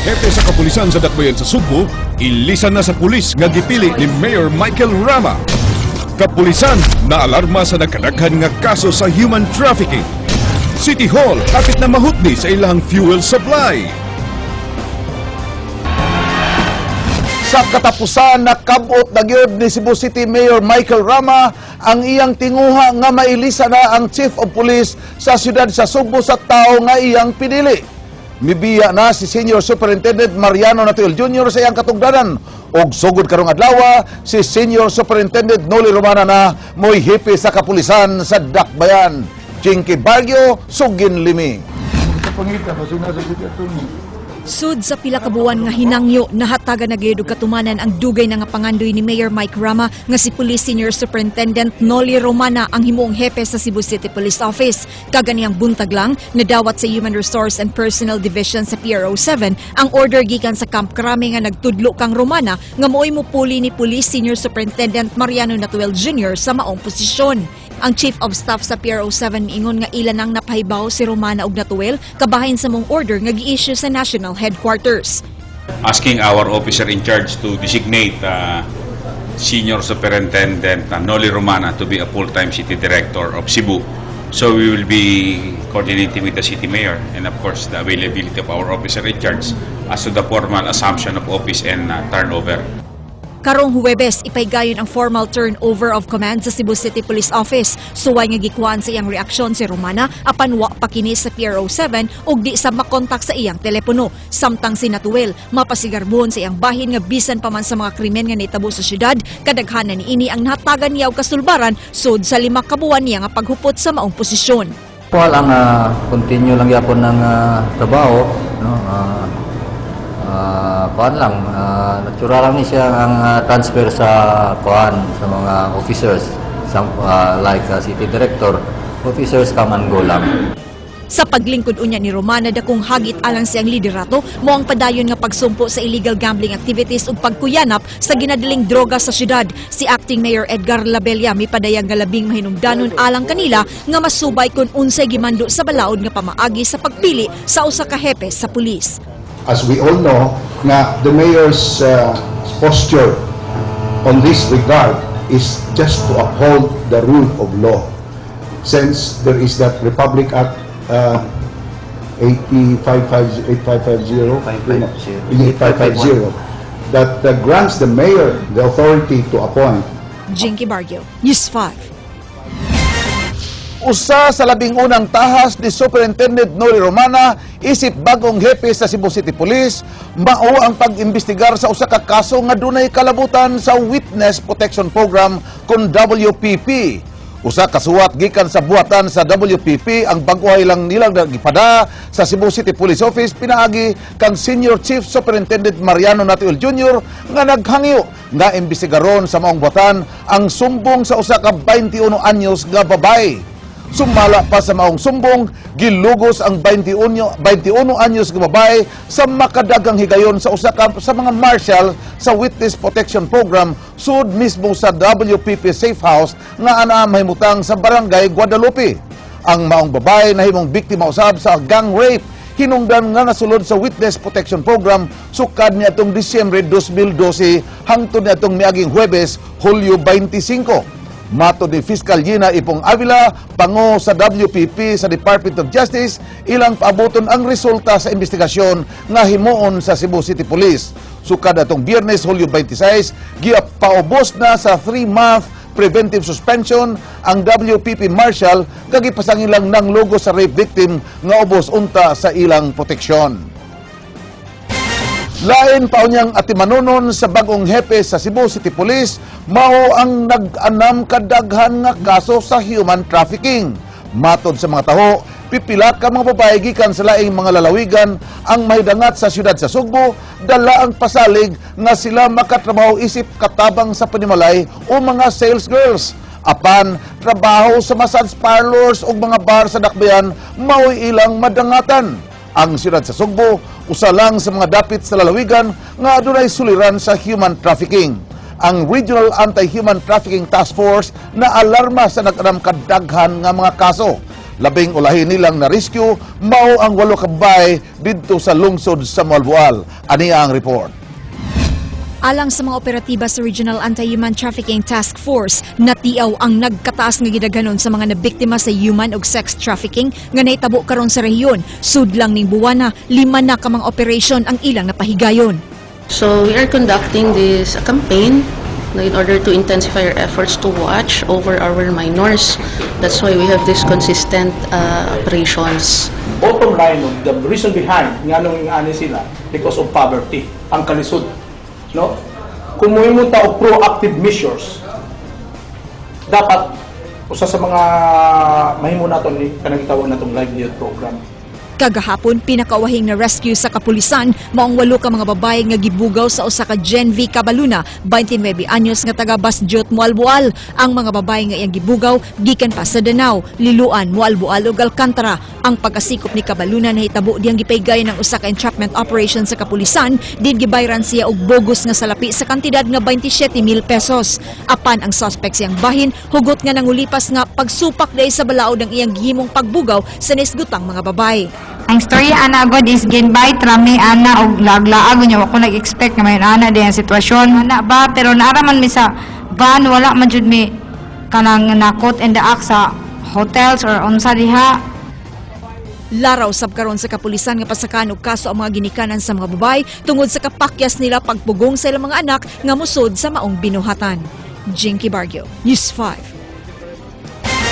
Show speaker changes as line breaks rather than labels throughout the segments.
hepe sa kapulisan sa Dakbayan sa Subo, ilisan na sa pulis nga gipili ni Mayor Michael Rama. Kapulisan na alarma sa nagkadaghan nga kaso sa human trafficking. City Hall kapit na mahutni sa ilang fuel supply.
Sa katapusan, nakabot na gyud ni Cebu City Mayor Michael Rama ang iyang tinguha nga mailisa na ang Chief of Police sa siyudad sa Subo sa tao nga iyang pinili. Mibiya na si Senior Superintendent Mariano Natuel Jr. sa iyang katugdanan og sugod karong adlaw si Senior Superintendent Noli Romana na mo'y hipi sa kapulisan sa Dakbayan. Jinky Bargio, Sugin Limi.
Sud sa pila ka buwan nga hinangyo nahatagan na gyud og katumanan ang dugay na nga pangandoy ni Mayor Mike Rama nga si Police Senior Superintendent Noli Romana ang himuong hepe sa Cebu City Police Office. Kaganiyang buntag lang nadawat sa Human Resource and Personnel Division sa PRO7 ang order gikan sa Camp Crame nga nagtudlo kang Romana nga mo'y mupuli ni Police Senior Superintendent Mariano Natuel Jr. sa maong posisyon. Ang Chief of Staff sa PRO7 miingon nga ilan ang napahibaw si Romana ug Natuel kabahin sa mong order nga gi-issue sa National Headquarters.
Asking our officer in charge to designate Senior Superintendent Noli Romana to be a full-time City Director of Cebu. So we will be coordinating with the City Mayor and of course the availability of our officer in charge as to the formal assumption of office and turnover.
Karong Huwebes, ipaygayon ang formal turnover of command sa Cebu City Police Office. Suway nga gikuan sa iyang reaksyon si Romana apan wa pa kini sa PRO7 ug di sa makontak sa iyang telepono. Samtang si Natuel mapasigarbon sa iyang bahin nga bisan pa man sa mga krimen nga nahitabo sa syudad, kadaghanan niini ang nahatagan niya og kasulbaran sud sa 5 ka buwan niya nga paghupot sa maong posisyon.
Ang continue lang yapon ng trabaho, no? Natural lang ni siya ang transfer sa sa mga officers, like City Director, officers come and go lang.
Sa paglingkod unya ni Romana dakong hagit alang siyang liderato mo ang padayon nga pagsumpo sa illegal gambling activities ug pagkuyanap sa ginadaling droga sa syudad. Si Acting Mayor Edgar Labella mipadayag nga labing mahinungdanon alang kanila nga masubay kung unsay gimando sa balaod nga pamaagi sa pagpili sa usa ka hepe sa pulis.
As we all know, na the mayor's posture on this regard is just to uphold the rule of law. Since there is that Republic Act 8550 that grants the mayor the authority to appoint.
Jinky Bargio, News 5.
Usa sa labing unang tahas ni Superintendent Noli Romana isip bagong hepe sa Cebu City Police, mao ang pag-imbestigar sa usa ka kaso nga dunay kalabutan sa Witness Protection Program kun WPP. Usa ka suwat gikan sa buhatan sa WPP ang bag-ohay lang nilang gipada sa Cebu City Police Office pinaagi kang Senior Chief Superintendent Mariano Natuel Jr. nga naghangyo nga imbestigaron sa maong buhatan ang sumbong sa usa ka 21 anyos nga babae. Sumala pa sa maong sumbong, gilugos ang 21 anyos nga babae sa makadagang higayon sa usa ka sa mga marshal sa Witness Protection Program sud mismo sa WPP Safe House nga ana mahimutang sa Barangay Guadalupe. Ang maong babae nahimong biktima usab sa gang rape hinungdan nga nasulod sa Witness Protection Program sukad niadtong Disyembre 2012 hangtod niadtong miaging Huwebes, Hulyo 25. Matod ni Fiscal Gina Ipong Avila, pango sa WPP sa Department of Justice, ilang paaboton ang resulta sa investigasyon nga himuon sa Cebu City Police. Sukad atong Biyernes, Hulyo 26, gipaubos na sa 3-month preventive suspension ang WPP Marshal kagipasangin lang ng logo sa rape victim nga ubos unta sa ilang proteksyon. Lain pa unyang atimanunon sa bagong hepe sa Cebu City Police, mao ang nag-anam kadaghan nga kaso sa human trafficking. Matod sa mga taho, pipila ka mga babae gikan sa laing mga lalawigan ang mahidangat sa siyudad sa Sugbo, dala ang pasalig nga sila makatrabaho isip katabang sa panimalay o mga sales girls. Apan, trabaho sa massage parlors o mga bar sa Dakbayan, mao'y ilang madangatan. Ang siyudad sa Sugbo, usa lang sa mga dapit sa lalawigan nga adunay suliran sa human trafficking. Ang Regional Anti-Human Trafficking Task Force na alarma sa nag-anam kadaghan nga mga kaso. Labing ulahi nilang na-rescue, mao ang 8 ka babae didto sa lungsod sa Malboal. Aniya ang report.
Alang sa mga operatiba sa Regional Anti-Human Trafficking Task Force, natiaw ang nagkataas nga gidaghanon sa mga nabiktima sa human ug sex trafficking nga nahitabo karon sa rehiyon. Sudlang ning buwana, 5 na ka mga operasyon ang ilang napahigayon.
So we are conducting this campaign in order to intensify our efforts to watch over our minors. That's why we have this consistent operations.
Bottom line, the reason behind nga nung ani sila because of poverty, ang kalisod. No? Kung muhimo ta og proactive measures, dapat usa sa mga mahimo naton ni kanang gitawag natong livelihood program.
Kagahapon, pinakawahing na rescue sa kapulisan, maong 8 ka mga babae nga gibugaw sa usa ka Gen V Cabaluna, 29 anyos nga taga Basjot, Mualboal. Ang mga babae nga iyang gibugaw, gikan pa sa Danao, Liluan, Mualboal ug Alcantara. Ang pagkasikop ni Cabaluna nahitabo diyang gipaygayon ng usa ka entrapment operation sa kapulisan, din gibayran siya og bogus nga salapi sa kantidad nga 27,000 pesos. Apan ang suspect siyang bahin, hugot nga nangulipas nga pagsupak dahil sa balaod ng iyang gihimong pagbugaw sa nisgutang mga babae.
Ang storya ana god is ginbay trami ana og laglaag nya ako nag-expect nga may ana din ang sitwasyon ana ba pero naaraman mi sa van wala man jud mi kanang nakot and the act sa hotels or unsa diha.
Laraw sab karon sa kapulisan nga pasakan og kaso ang mga ginikanan sa mga babae tungod sa kapakyas nila pagpugong sa ilang mga anak nga musod sa maong binuhatan. Jinky Bargio, News 5.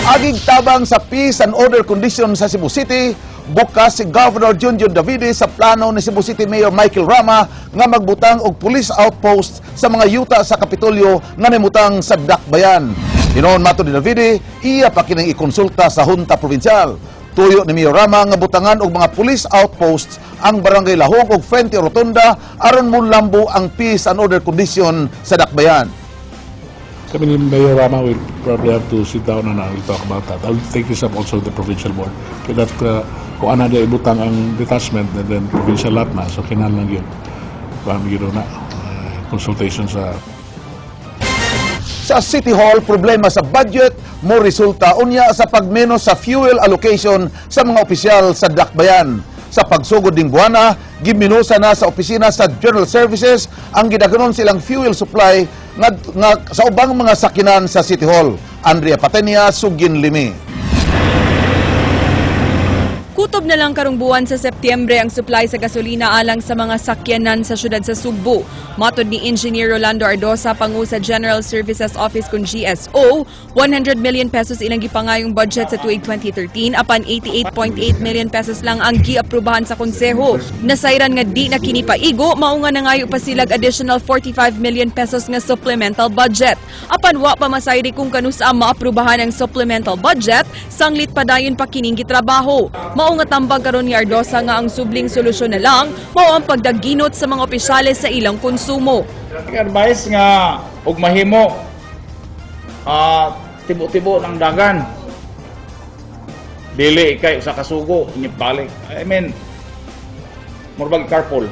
Agig tabang sa peace and order condition sa Cebu City, bukas si Governor Junjun Davide sa plano ni Cebu City Mayor Michael Rama nga magbutang og police outpost sa mga yuta sa Kapitolyo nga nimutang sa Dakbayan. Inoon mato ni Davide, iya pa kining ikonsulta sa Junta Provincial. Tuyo ni Mayor Rama nga butangan og mga police outposts ang Barangay Lahog ug Frente Rotunda aron mulambo ang peace and order condition sa Dakbayan.
Kami ni Mayor Rama will probably have to sit down and we'll talk about that. I'll take this up also with the provincial board. So that kung ano na ibutang ang detachment and then provincial lot na, so kinahanglan lang yun. Kami yun na consultation sa...
Sa City Hall, problema sa budget mo resulta unya sa pagmenos sa fuel allocation sa mga opisyal sa Dakbayan. Sa pagsugod ding buwana, giminusa na sa opisina sa General Services ang gidaghanon silang fuel supply nga sa ubang mga sakinan sa City Hall. Andrea Patenia, Sugin Limi.
Kutob na lang karong buwan sa Setyembre ang supply sa gasolina alang sa mga sakyanan sa syudad sa Sugbo. Matod ni Engineer Rolando Ardosa, pangu sa General Services Office kung GSO, 100 million pesos ilang gipangayong budget sa tuig 2013 apan 88.8 million pesos lang ang giaprubahan sa konseho. Nasayran nga di na kini paigo, mao nga nangayo pa silag additional 45 million pesos nga supplemental budget. Apan wa pa masayri kung kanusa maaprubahan ang supplemental budget, sanglit padayon pa kining gitrabaho. Mao nga tambag karon ni Ardosa nga ang subling solusyon na lang mao ang pagdaginot sa mga opisyales sa ilang konsumo.
Advice nga og mahimo tibo-tibo ng dagan. Dili kay sa kasugo balik. I mean, murbag carpool.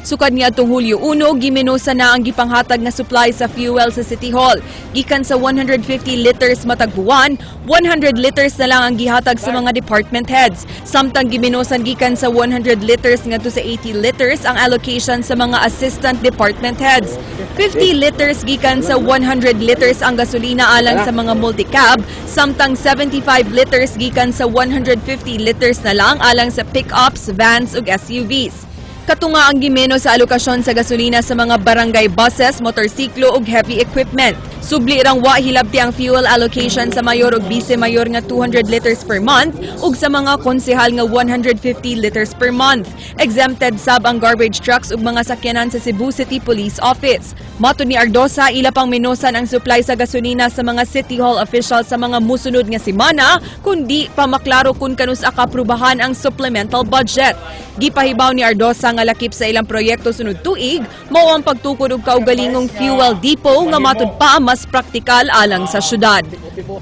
Sukad niya atong Hulyo 1, giminusa na ang gipanghatag na supply sa fuel sa City Hall. Gikan sa 150 liters matag buwan, 100 liters na lang ang gihatag sa mga department heads. Samtang giminusan gikan sa 100 liters ngadto sa 80 liters ang allocation sa mga assistant department heads. 50 liters gikan sa 100 liters ang gasolina alang sa mga multi-cab, samtang 75 liters gikan sa 150 liters na lang alang sa pick-ups, vans ug SUVs. Katunga ang gimeno sa alokasyon sa gasolina sa mga barangay buses, motorsiklo ug heavy equipment. Subli rang wa hilabti ang fuel allocation sa mayor ug vice-mayor nga 200 liters per month ug sa mga konsehal nga 150 liters per month. Exempted sab ang garbage trucks ug mga sakyanan sa Cebu City Police Office. Matod ni Ardosa, ila pang minusan ang supply sa gasolina sa mga City Hall officials sa mga musunod nga semana kundi pa maklaro kung kanus akaprubahan ang supplemental budget. Gipahibaw ni Ardosa nga lakip sa ilang proyekto sunod tuig, mao ang pagtukod og kaugalingong fuel depot nga matud pa mas praktikal alang sa syudad.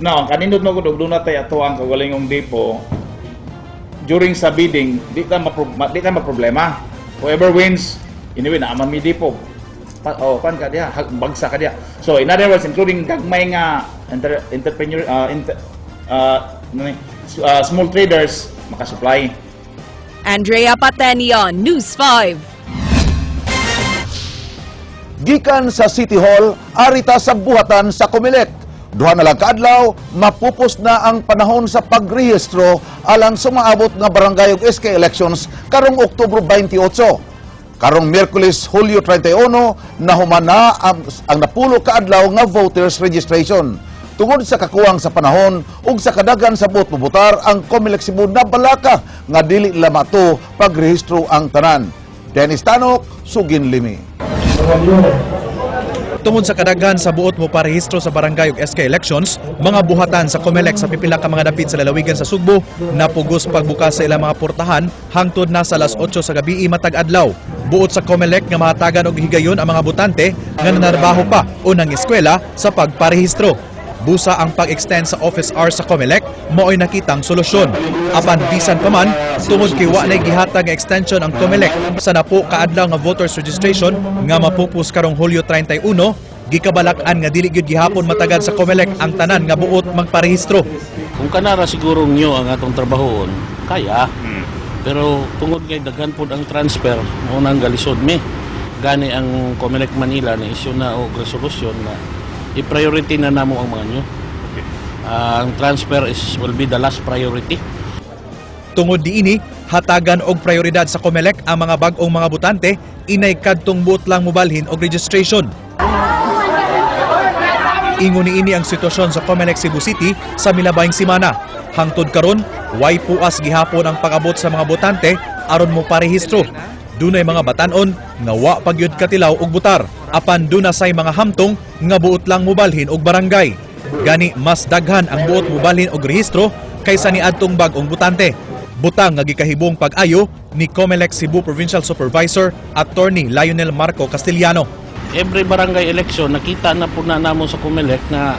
No, kanindot no gud dunay tay ato ang kaugalingong depot. During sa bidding, di ka maproblema. Whoever wins, anyway na man mi depot. Kan ka diha, bagsa ka diha. So in other words, including gagmay nga entrepreneur small traders makasupply.
Andrea Patenion, News 5.
Gikan sa City Hall, arita sa buhatan sa Comelec. Duha na lang kaadlaw, mapupos na ang panahon sa pagrehistro alang sumaabot nga barangay ug SK elections karong Oktobro 28. Karong Miyerkules, Hulyo 31, nahuman na ang napulo kaadlaw nga voters registration. Tungod sa kakuwang sa panahon ug sa kadagan sa buot-bubutar, ang Comelec Cebu nabalaka nga dili lamato pagrehistro ang tanan. Dennis Tanok, Sugin Limi.
Tungod sa kadaghan sa buot mo parehistro sa barangay ug SK elections, mga buhatan sa Comelec sa pipila ka mga dapit sa lalawigan sa Sugbo napugos pagbukas sa ilang mga portahan hangtod na sa alas 8 sa gabi matag adlaw. Buot sa Comelec nga mahatagan og higayon ang mga botante nga nanarbaho pa o nang eskwela sa pagparehistro. Busa ang pag-extend sa office hours sa Comelec, mao'y nakitang solusyon. Apan bisan pa man, tungod kay wa nay gihatag nga extension ang Comelec sa napo kaadlaw nga voters registration nga mapupus karong Hulyo 31, gikabalakan nga dili gyud gihapon matagad sa Comelec ang tanan nga buot magparehistro.
Kung kanara siguro nyo ang atong trabahoon, kaya. Pero tungod kay daghan pod ang transfer, unang galisod mi. Gani ang Comelec Manila na issue na og resolusyon na i-priority na namo ang mga nyo. Ang transfer will be the last priority.
Tungod diini, hatagan og prioridad sa Comelec ang mga bag-ong mga botante, inay kadtong buot lang mobalhin og registration. Ingon niini ang sitwasyon sa Comelec Cebu City sa milabayng semana. Hangtod karon, way puas gihapon ang pag-abot sa mga botante aron mo parehistro. Dunay mga batanon nga wa pagyud katilaw og butar. Apan duna say mga hamtong nga buot lang mobalhin og barangay. Gani mas daghan ang buot mobalhin og rehistro kaysa ni adtong bag-ong botante. Butang nga gikahibong pag-ayo ni Comelec Cebu Provincial Supervisor Attorney Lionel Marco Castellano.
Every barangay election, nakita na po na namo sa Comelec na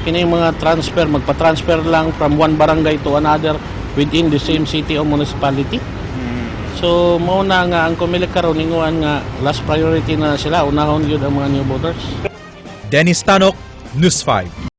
kini mga transfer, magpa-transfer lang from one barangay to another within the same city or municipality. So, mauna nga ang Comelec karon inguan nga last priority na sila, unahon yun ang mga new voters.
Dennis Tanok, News 5.